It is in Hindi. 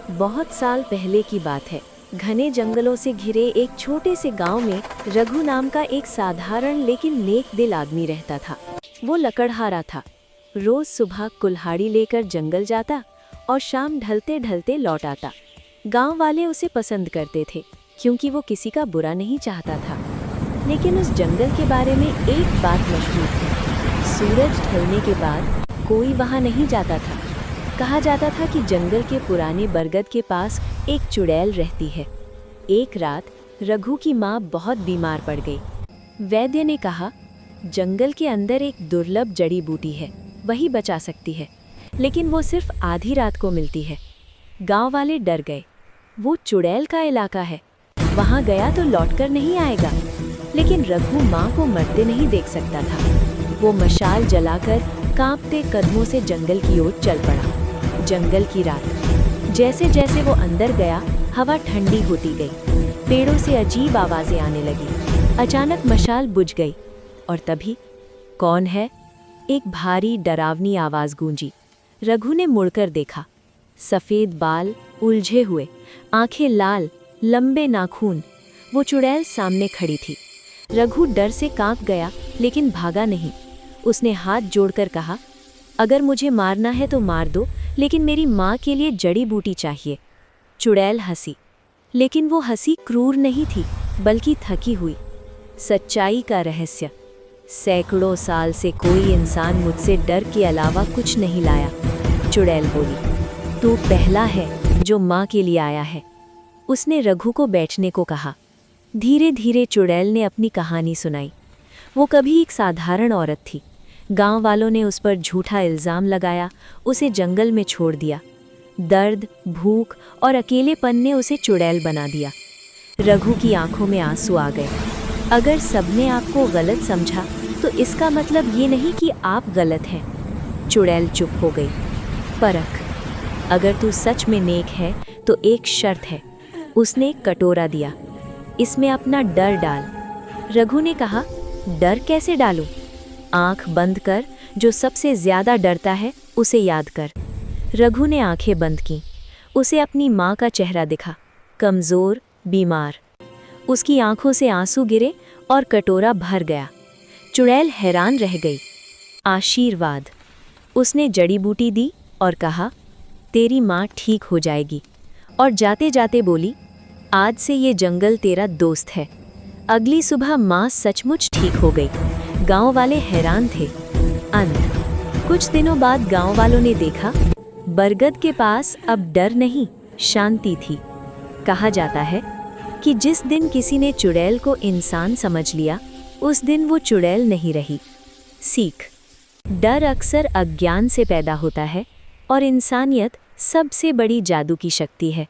बहुत साल पहले की बात है। घने जंगलों से घिरे एक छोटे से गांव में रघु नाम का एक साधारण लेकिन नेक दिल आदमी रहता था। वो लकड़हारा था। रोज सुबह कुल्हाड़ी लेकर जंगल जाता और शाम ढलते ढलते लौट आता। गांव वाले उसे पसंद करते थे क्योंकि वो किसी का बुरा नहीं चाहता था। लेकिन उस जंगल के बारे में एक बात मशहूर थी। सूरज ढलने के बाद कोई वहां नहीं जाता था। कहा जाता था कि जंगल के पुराने बरगद के पास एक चुड़ैल रहती है। एक रात रघु की माँ बहुत बीमार पड़ गई। वैद्य ने कहा, जंगल के अंदर एक दुर्लभ जड़ी बूटी है, वही बचा सकती है, लेकिन वो सिर्फ आधी रात को मिलती है। गांव वाले डर गए। वो चुड़ैल का इलाका है, वहां गया तो लौटकर नहीं आएगा। लेकिन रघु माँ को मरते नहीं देख सकता था। वो मशाल जलाकर कांपते कदमों से जंगल की ओर चल पड़ा। जंगल की रात, जैसे जैसे वो अंदर गया, हवा ठंडी होती गई। पेड़ों से अजीब आवाजें आने लगी। अचानक मशाल बुझ गई और तभी, कौन है? एक भारी डरावनी आवाज गूंजी। रघु ने मुड़कर देखा। सफेद बाल, उलझे हुए, आंखें लाल, लंबे नाखून। वो चुड़ैल सामने खड़ी थी। रघु डर से कांप गया, लेकिन भागा नहीं। उसने हाथ जोड़कर कहा, अगर मुझे मारना है तो मार दो, लेकिन मेरी माँ के लिए जड़ी बूटी चाहिए। चुड़ैल हंसी, लेकिन वो हंसी क्रूर नहीं थी, बल्कि थकी हुई। सच्चाई का रहस्य। सैकड़ों साल से कोई इंसान मुझसे डर के अलावा कुछ नहीं लाया। चुड़ैल बोली, तू पहला है जो माँ के लिए आया है। उसने रघु को बैठने को कहा। धीरे धीरे चुड़ैल ने अपनी कहानी सुनाई। वो कभी एक साधारण औरत थी। गांव वालों ने उस पर झूठा इल्ज़ाम लगाया, उसे जंगल में छोड़ दिया। दर्द, भूख और अकेलेपन ने उसे चुड़ैल बना दिया। रघु की आंखों में आंसू आ गए। अगर सबने आपको गलत समझा तो इसका मतलब ये नहीं कि आप गलत हैं। चुड़ैल चुप हो गई। परख, अगर तू सच में नेक है तो एक शर्त है। उसने एक कटोरा दिया। इसमें अपना डर डाल। रघु ने कहा, डर कैसे डालूं? आंख बंद कर, जो सबसे ज्यादा डरता है उसे याद कर। रघु ने आंखें बंद की। उसे अपनी माँ का चेहरा दिखा, कमजोर, बीमार। उसकी आंखों से आंसू गिरे और कटोरा भर गया। चुड़ैल हैरान रह गई। आशीर्वाद। उसने जड़ी बूटी दी और कहा, तेरी माँ ठीक हो जाएगी। और जाते जाते बोली, आज से ये जंगल तेरा दोस्त है। अगली सुबह माँ सचमुच ठीक हो गई। गांव वाले हैरान थे। अंत। कुछ दिनों बाद गांव वालों ने देखा, बरगद के पास अब डर नहीं, शांति थी। कहा जाता है कि जिस दिन किसी ने चुड़ैल को इंसान समझ लिया, उस दिन वो चुड़ैल नहीं रही। सीख। डर अक्सर अज्ञान से पैदा होता है और इंसानियत सबसे बड़ी जादू की शक्ति है।